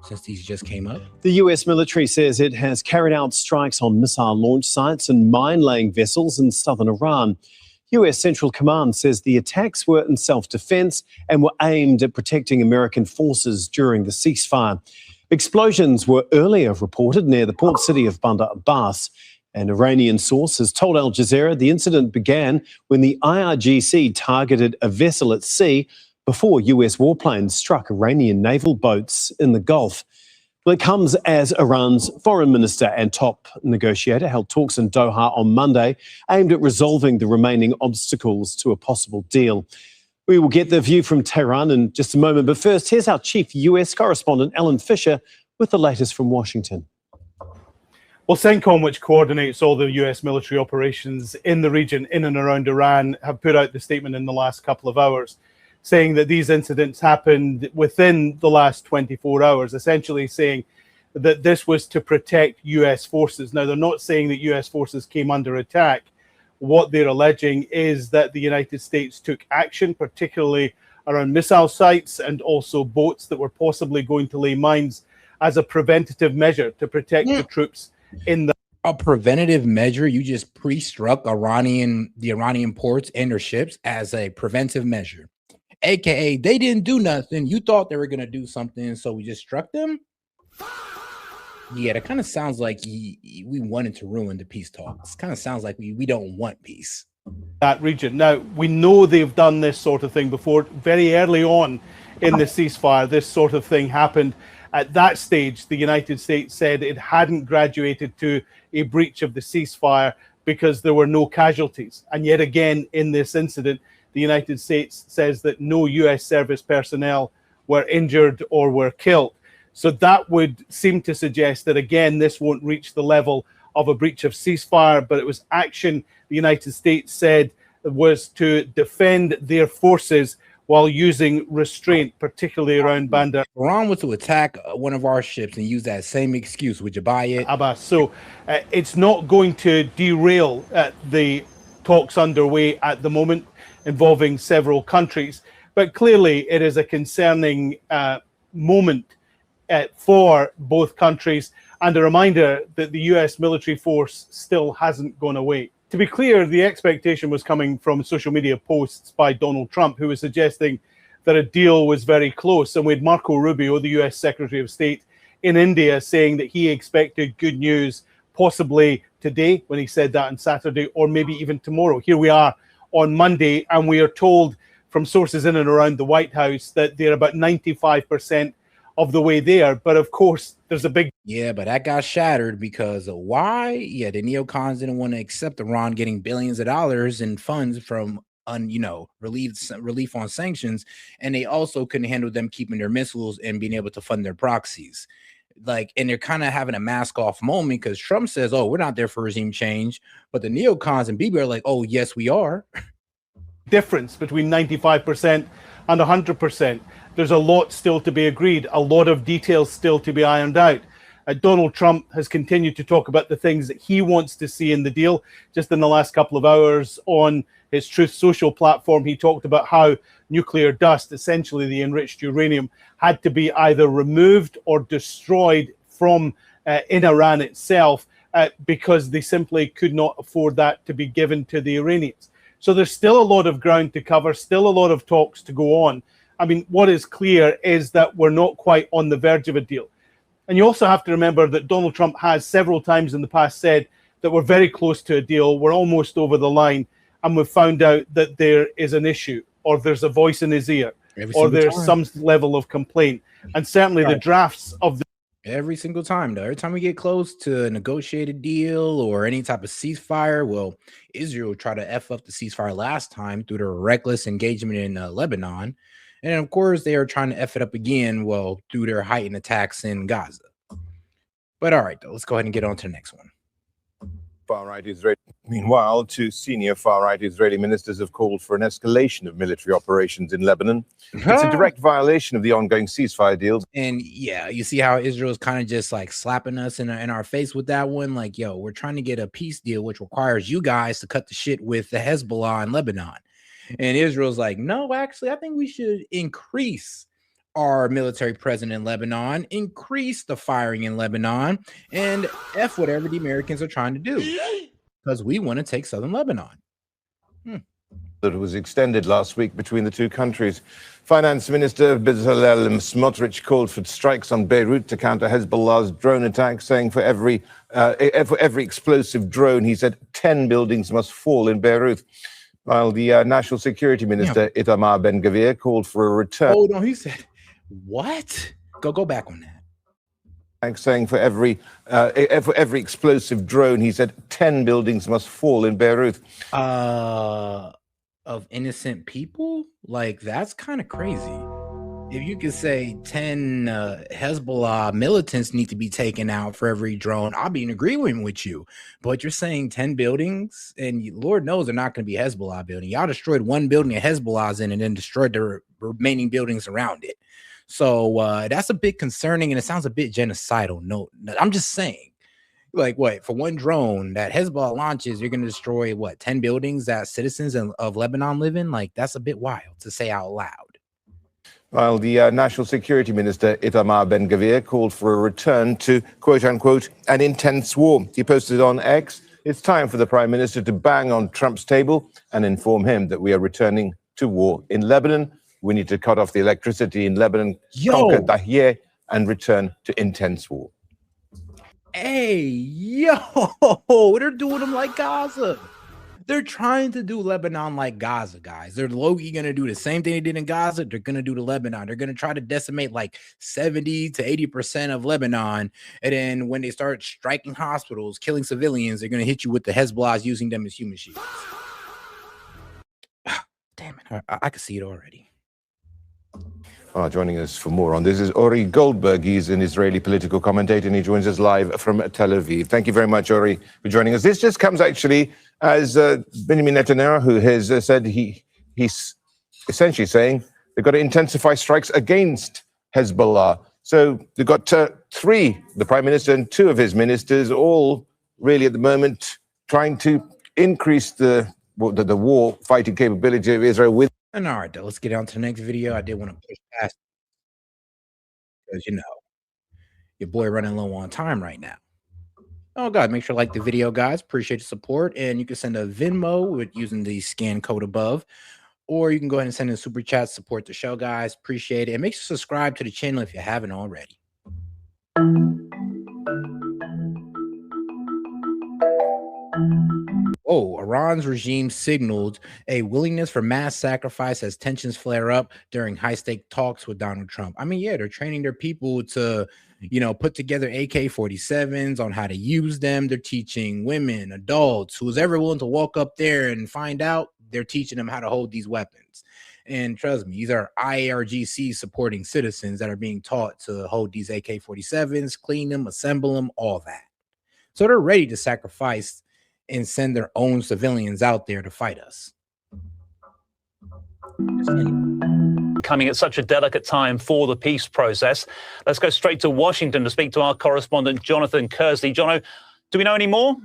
since these just came up? The US military says it has carried out strikes on missile launch sites and mine-laying vessels in southern Iran. US Central Command says the attacks were in self-defense and were aimed at protecting American forces during the ceasefire. Explosions were earlier reported near the port city of Bandar Abbas. An Iranian source has told Al Jazeera the incident began when the IRGC targeted a vessel at sea before US warplanes struck Iranian naval boats in the Gulf. Well, it comes as Iran's foreign minister and top negotiator held talks in Doha on Monday aimed at resolving the remaining obstacles to a possible deal. We will get the view from Tehran in just a moment, but first, here's our chief US correspondent, Alan Fisher, with the latest from Washington. Well, CENTCOM, which coordinates all the US military operations in the region in and around Iran, have put out the statement in the last couple of hours, saying that these incidents happened within the last 24 hours, essentially saying that this was to protect US forces. Now, they're not saying that US forces came under attack. What they're alleging is that the United States took action, particularly around missile sites and also boats that were possibly going to lay mines as a preventative measure to protect the troops in the... A preventative measure? You just pre-struck the Iranian ports and their ships as a preventive measure. AKA, they didn't do nothing. You thought they were going to do something, so we just struck them? Yeah, that kind of sounds like we wanted to ruin the peace talks. Kind of sounds like we don't want peace. That region. Now, we know they've done this sort of thing before. Very early on in the ceasefire, this sort of thing happened. At that stage, the United States said it hadn't graduated to a breach of the ceasefire because there were no casualties. And yet again, in this incident, the United States says that no US service personnel were injured or were killed. So that would seem to suggest that, again, this won't reach the level of a breach of ceasefire, but it was action the United States said was to defend their forces while using restraint, particularly around Bandar. Iran was to attack one of our ships and use that same excuse. Would you buy it? Abbas. So it's not going to derail the talks underway at the moment involving several countries, but clearly it is a concerning moment for both countries, and a reminder that the US military force still hasn't gone away. To be clear, the expectation was coming from social media posts by Donald Trump, who was suggesting that a deal was very close. And we had Marco Rubio, the US Secretary of State in India, saying that he expected good news possibly today, when he said that on Saturday, or maybe even tomorrow. Here we are on Monday, and we are told from sources in and around the White House that they're about 95% of the way there. But of course, there's a big... Yeah, but that got shattered because of why? Yeah, the neocons didn't want to accept Iran getting billions of dollars in funds from, relief on sanctions, and they also couldn't handle them keeping their missiles and being able to fund their proxies. And they're kind of having a mask off moment because Trump says, oh, we're not there for regime change. But the neocons and Bibi are like, oh, yes, we are. Difference between 95% and 100%. There's a lot still to be agreed, a lot of details still to be ironed out. Donald Trump has continued to talk about the things that he wants to see in the deal. Just in the last couple of hours on his Truth Social platform, he talked about how nuclear dust, essentially the enriched uranium, had to be either removed or destroyed from in Iran itself because they simply could not afford that to be given to the Iranians. So there's still a lot of ground to cover, still a lot of talks to go on. I mean, what is clear is that we're not quite on the verge of a deal. And you also have to remember that Donald Trump has several times in the past said that we're very close to a deal, we're almost over the line, and we've found out that there is an issue, or there's a voice in his ear, or there's some level of complaint. And certainly the drafts of the... Every single time, though. Every time we get close to a negotiated deal or any type of ceasefire, well, Israel tried to F up the ceasefire last time through their reckless engagement in Lebanon. And of course, they are trying to F it up again, well, through their heightened attacks in Gaza. But all right, though, let's go ahead and get on to the next one. Far-right Israeli. Meanwhile, two senior far-right Israeli ministers have called for an escalation of military operations in Lebanon. It's a direct violation of the ongoing ceasefire deals. And yeah, you see how Israel is kind of just like slapping us in our face with that one. Like, yo, we're trying to get a peace deal, which requires you guys to cut the shit with the Hezbollah in Lebanon. And Israel's like, no, actually, I think we should increase our military presence in Lebanon, increase the firing in Lebanon, and F whatever the Americans are trying to do, because we want to take southern Lebanon. That was extended last week between the two countries. Finance Minister Bezalel Smotrich called for strikes on Beirut to counter Hezbollah's drone attacks, saying for every explosive drone, he said 10 buildings must fall in Beirut. While the National Security Minister Itamar Ben-Gvir called for a return. Hold on, he said, what? Go back on that. Saying for every explosive drone, he said 10 buildings must fall in Beirut. Of innocent people? Like, that's kind of crazy. If you could say 10 Hezbollah militants need to be taken out for every drone, I'll be in agreement with you. But you're saying 10 buildings, and Lord knows they're not going to be Hezbollah building. Y'all destroyed one building that Hezbollah's in and then destroyed the remaining buildings around it. So that's a bit concerning, and it sounds a bit genocidal. No, I'm just saying. Like, what, for one drone that Hezbollah launches, you're going to destroy, what, 10 buildings that citizens of Lebanon live in? Like, that's a bit wild to say out loud. While the National Security Minister Itamar Ben-Gvir called for a return to, quote-unquote, an intense war. He posted on X, it's time for the Prime Minister to bang on Trump's table and inform him that we are returning to war in Lebanon. We need to cut off the electricity in Lebanon, conquer Dahiyeh, and return to intense war. Hey, yo, they're doing them like Gaza. They're trying to do Lebanon like Gaza, guys. They're low-key going to do the same thing they did in Gaza. They're going to do to Lebanon. They're going to try to decimate like 70 to 80% of Lebanon. And then when they start striking hospitals, killing civilians, they're going to hit you with the Hezbollahs using them as human shields. Damn it. I can see it already. Joining us for more on this is Ori Goldberg. He's an Israeli political commentator, and he joins us live from Tel Aviv. Thank you very much, Ori, for joining us. This just comes actually as Benjamin Netanyahu has said he's essentially saying they've got to intensify strikes against Hezbollah. So they've got three, the Prime Minister and two of his ministers, all really at the moment trying to increase the war fighting capability of Israel with. And all right, though, let's get on to the next video. I did want to push past because, your boy running low on time right now. Oh, God, make sure to like the video, guys. Appreciate the support. And you can send a Venmo with using the scan code above. Or you can go ahead and send in a super chat, support the show, guys. Appreciate it. And make sure to subscribe to the channel if you haven't already. Iran's regime signaled a willingness for mass sacrifice as tensions flare up during high-stake talks with Donald Trump. I mean, yeah, they're training their people to, put together AK-47s on how to use them. They're teaching women, adults, who's ever willing to walk up there and find out, they're teaching them how to hold these weapons. And trust me, these are IRGC supporting citizens that are being taught to hold these AK-47s, clean them, assemble them, all that. So they're ready to sacrifice and send their own civilians out there to fight us. Coming at such a delicate time for the peace process. Let's go straight to Washington to speak to our correspondent, Jonathan Kersley. Jono, do we know any more?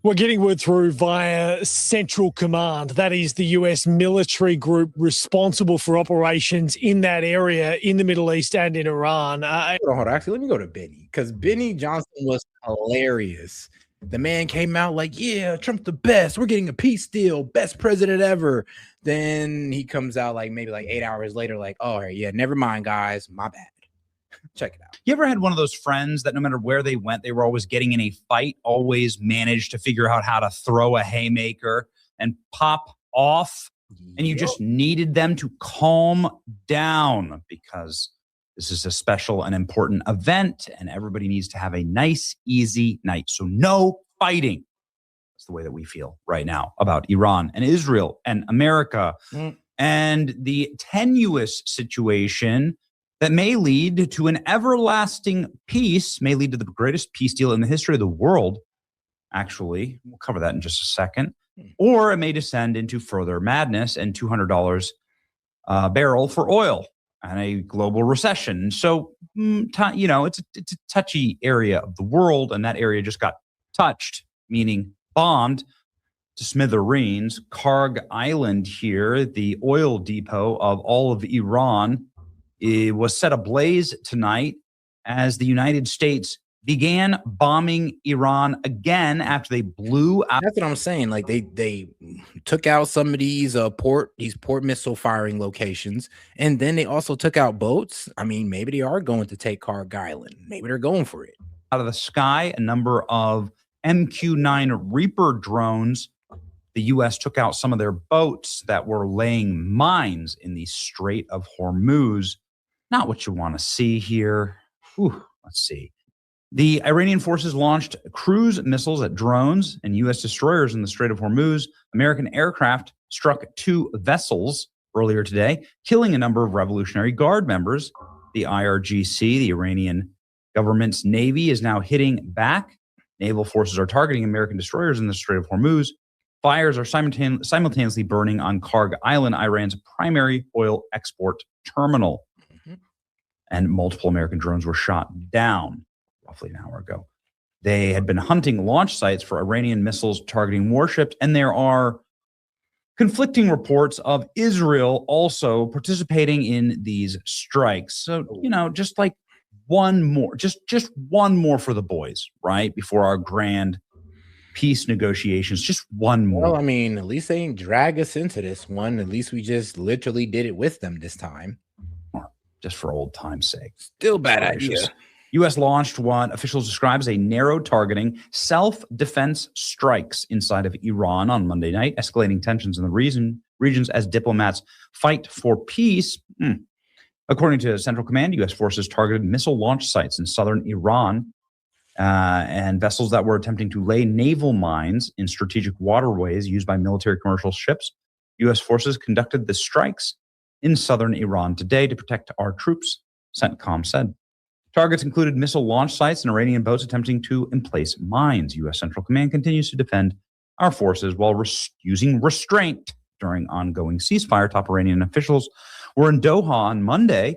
We're getting word through via Central Command. That is the US military group responsible for operations in that area in the Middle East and in Iran. Hold on. Actually, let me go to Benny, because Benny Johnson was hilarious. The man came out like, yeah, Trump's the best. We're getting a peace deal. Best president ever. Then he comes out like maybe like 8 hours later like, oh, yeah, never mind, guys. My bad. Check it out. You ever had one of those friends that no matter where they went, they were always getting in a fight, always managed to figure out how to throw a haymaker and pop off, and you just needed them to calm down because this is a special and important event and everybody needs to have a nice, easy night. So no fighting. That's the way that we feel right now about Iran and Israel and America and the tenuous situation that may lead to an everlasting peace, may lead to the greatest peace deal in the history of the world. Actually, we'll cover that in just a second. Or it may descend into further madness and $200 a barrel for oil and a global recession. So, it's a touchy area of the world, and that area just got touched, meaning bombed, to smithereens. Karg Island here, the oil depot of all of Iran, it was set ablaze tonight as the United States began bombing Iran again after they blew out. That's what I'm saying. Like they took out some of these port missile firing locations, and then they also took out boats. I mean, maybe they are going to take Karg Island. Maybe they're going for it. Out of the sky, a number of MQ-9 Reaper drones. The U.S. took out some of their boats that were laying mines in the Strait of Hormuz. Not what you want to see here. Let's see. The Iranian forces launched cruise missiles at drones and U.S. destroyers in the Strait of Hormuz. American aircraft struck 2 vessels earlier today, killing a number of Revolutionary Guard members. The IRGC, the Iranian government's navy, is now hitting back. Naval forces are targeting American destroyers in the Strait of Hormuz. Fires are simultaneously burning on Karg Island, Iran's primary oil export terminal. And multiple American drones were shot down roughly an hour ago. They had been hunting launch sites for Iranian missiles targeting warships, and there are conflicting reports of Israel also participating in these strikes. So, just like one more, just one more for the boys, right? Before our grand peace negotiations, just one more. Well, I mean, at least they didn't drag us into this one. At least we just literally did it with them this time. Just for old time's sake. Still bad idea. U.S. launched what officials describe as a narrow targeting self-defense strikes inside of Iran on Monday night, escalating tensions in the regions as diplomats fight for peace. According to Central Command, U.S. forces targeted missile launch sites in southern Iran and vessels that were attempting to lay naval mines in strategic waterways used by military commercial ships. U.S. forces conducted the strikes in southern Iran today to protect our troops, CENTCOM said. Targets included missile launch sites and Iranian boats attempting to emplace mines. U.S. Central Command continues to defend our forces while using restraint during ongoing ceasefire. Top Iranian officials were in Doha on Monday.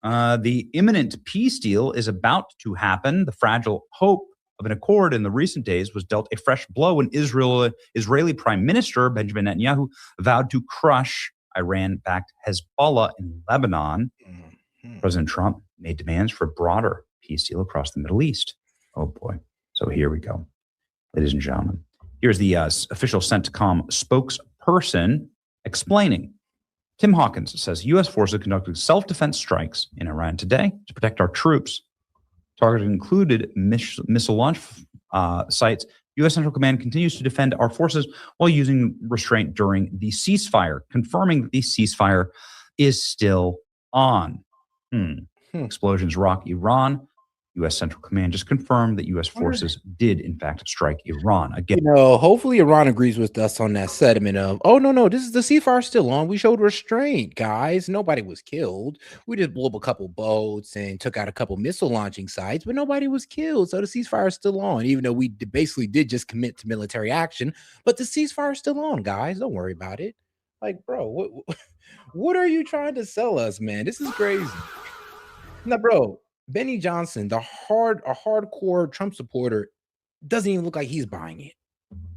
The imminent peace deal is about to happen. The fragile hope of an accord in the recent days was dealt a fresh blow when Israeli Prime Minister Benjamin Netanyahu vowed to crush Iran-backed Hezbollah in Lebanon. President Trump made demands for a broader peace deal across the Middle East. Oh boy. So here we go. Ladies and gentlemen, here's the official CENTCOM spokesperson explaining. Tim Hawkins says U.S. forces conducted self-defense strikes in Iran today to protect our troops. Target included missile launch sites. U.S. Central Command continues to defend our forces while using restraint during the ceasefire, confirming that the ceasefire is still on. Explosions rock Iran. U.S. Central Command just confirmed that U.S. forces did, in fact, strike Iran again. Hopefully Iran agrees with us on that sentiment of, oh, no, this is the ceasefire still on. We showed restraint, guys. Nobody was killed. We just blew up a couple boats and took out a couple missile launching sites, but nobody was killed. So the ceasefire is still on, even though we basically did just commit to military action. But the ceasefire is still on, guys. Don't worry about it. Like, bro, what are you trying to sell us, man? This is crazy. Now, bro, Benny Johnson, a hardcore Trump supporter, doesn't even look like he's buying it.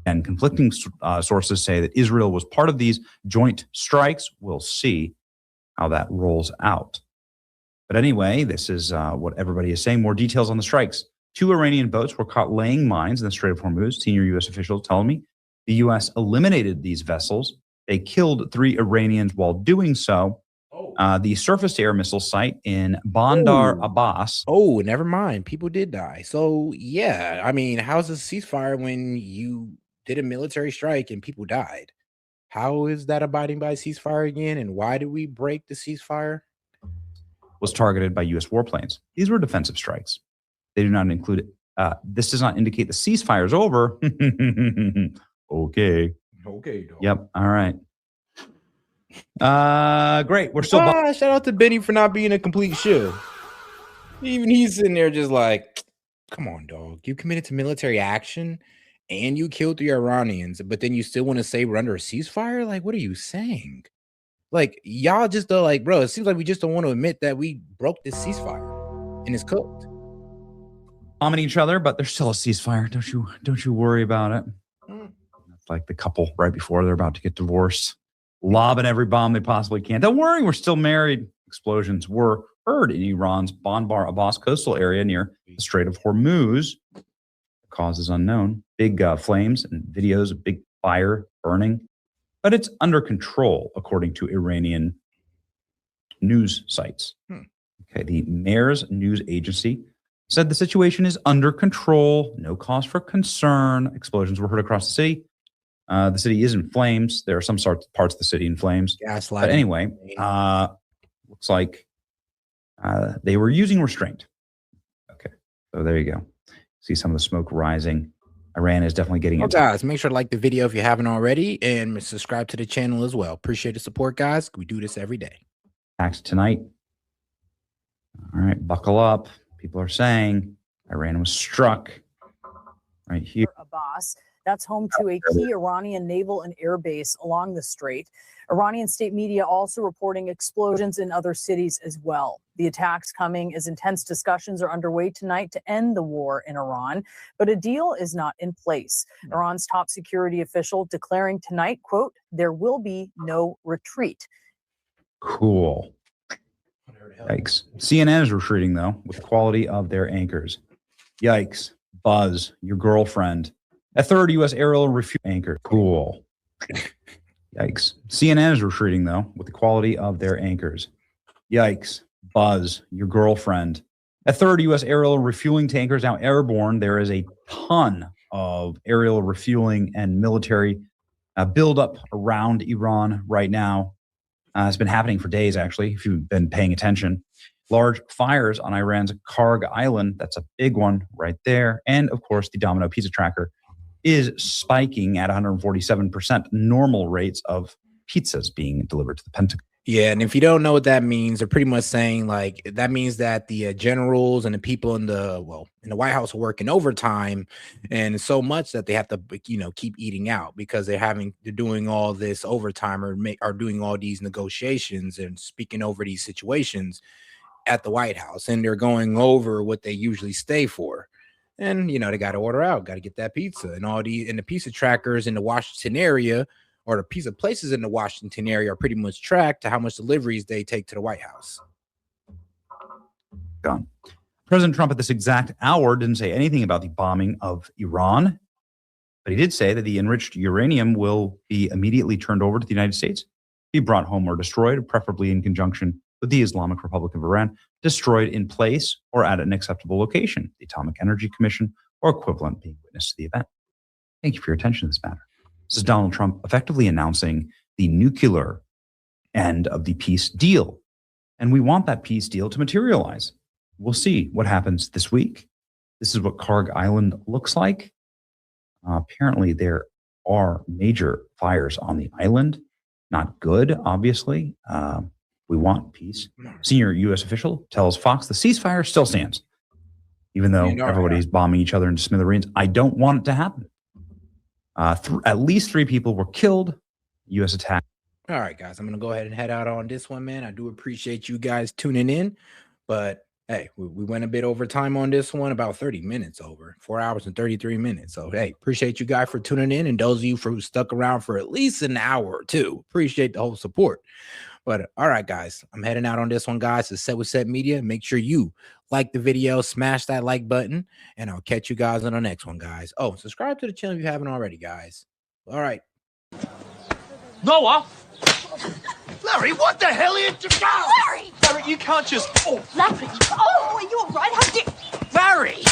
And conflicting sources say that Israel was part of these joint strikes. We'll see how that rolls out. But anyway, this is what everybody is saying. More details on the strikes. 2 Iranian boats were caught laying mines in the Strait of Hormuz. Senior U.S. officials tell me the U.S. eliminated these vessels. They killed 3 Iranians while doing so. The surface-to-air missile site in Bandar Abbas. Oh, never mind. People did die. So, yeah, I mean, how's a ceasefire when you did a military strike and people died? How is that abiding by ceasefire again? And why did we break the ceasefire? Was targeted by U.S. warplanes. These were defensive strikes. They do not include this does not indicate the ceasefire is over. Okay. Dog. Yep. All right. Great. We're still. Shout out to Benny for not being a complete shill. Even he's sitting there just like, come on, dog. You committed to military action and you killed 3 Iranians, but then you still want to say we're under a ceasefire? Like, what are you saying? Like, y'all just are like, bro, it seems like we just don't want to admit that we broke this ceasefire and it's cooked. Bombing each other, but there's still a ceasefire. Don't you worry about it. like the couple right before they're about to get divorced, lobbing every bomb they possibly can. Don't worry, we're still married. Explosions were heard in Iran's Bandar Abbas coastal area near the Strait of Hormuz. The cause is unknown. Big flames and videos of big fire burning, but it's under control, according to Iranian news sites. Okay, the mayor's news agency said the situation is under control, no cause for concern. Explosions were heard across the city. The city is in flames. There are some parts of the city in flames. Gaslighting. But anyway, looks like they were using restraint. Okay, so there you go. See some of the smoke rising. Iran is definitely getting into. Guys, make sure to like the video if you haven't already, and subscribe to the channel as well. Appreciate the support, guys. We do this every day. Attacks tonight. All right, buckle up. People are saying Iran was struck right here. Abbas. That's home to a key Iranian naval and air base along the strait. Iranian state media also reporting explosions in other cities as well. The attacks coming as intense discussions are underway tonight to end the war in Iran, but a deal is not in place. Iran's top security official declaring tonight, quote, there will be no retreat. Cool. Yikes. CNN is retreating, though, with the quality of their anchors. Yikes. Buzz, your girlfriend. A third U.S. aerial refuel anchor. Cool. Yikes. CNN is retreating, though, with the quality of their anchors. Yikes. Buzz, your girlfriend. A third U.S. aerial refueling tanker is now airborne. There is a ton of aerial refueling and military buildup around Iran right now. It's been happening for days, actually, if you've been paying attention. Large fires on Iran's Karg Island. That's a big one right there. And, of course, the Domino Pizza Tracker is spiking at 147% normal rates of pizzas being delivered to the Pentagon. Yeah, and if you don't know what that means, they're pretty much saying like that means that the generals and the people in the White House are working overtime, and so much that they have to keep eating out because they're doing all this overtime or are doing all these negotiations and speaking over these situations at the White House, and they're going over what they usually stay for. And they got to order out, got to get that pizza, and the pizza trackers in the Washington area, or the pizza places in the Washington area, are pretty much tracked to how much deliveries they take to the White House. Gone. President Trump at this exact hour didn't say anything about the bombing of Iran, but he did say that the enriched uranium will be immediately turned over to the United States, be brought home or destroyed, preferably in conjunction with the Islamic Republic of Iran, destroyed in place or at an acceptable location, the Atomic Energy Commission or equivalent being witness to the event. Thank you for your attention to this matter. This is Donald Trump effectively announcing the nuclear end of the peace deal. And we want that peace deal to materialize. We'll see what happens this week. This is what Karg Island looks like. Apparently, there are major fires on the island. Not good, obviously. We want peace. Senior U.S. official tells Fox the ceasefire still stands, even though everybody's bombing each other into smithereens. I don't want it to happen. At least 3 people were killed. U.S. attack. All right, guys, I'm going to go ahead and head out on this one, man. I do appreciate you guys tuning in, but hey, we went a bit over time on this one, about 30 minutes over, 4 hours and 33 minutes. So, hey, appreciate you guys for tuning in, and those of you who stuck around for at least an hour or two. Appreciate the whole support. But all right, guys, I'm heading out on this one, guys. It's Set with Set Media. Make sure you like the video, smash that like button, and I'll catch you guys on the next one, guys. Oh, subscribe to the channel if you haven't already, guys. All right. Noah! Larry, what the hell are you doing? Larry! Larry, you can't just... Oh, Larry! Oh, are you all right? How did... Larry!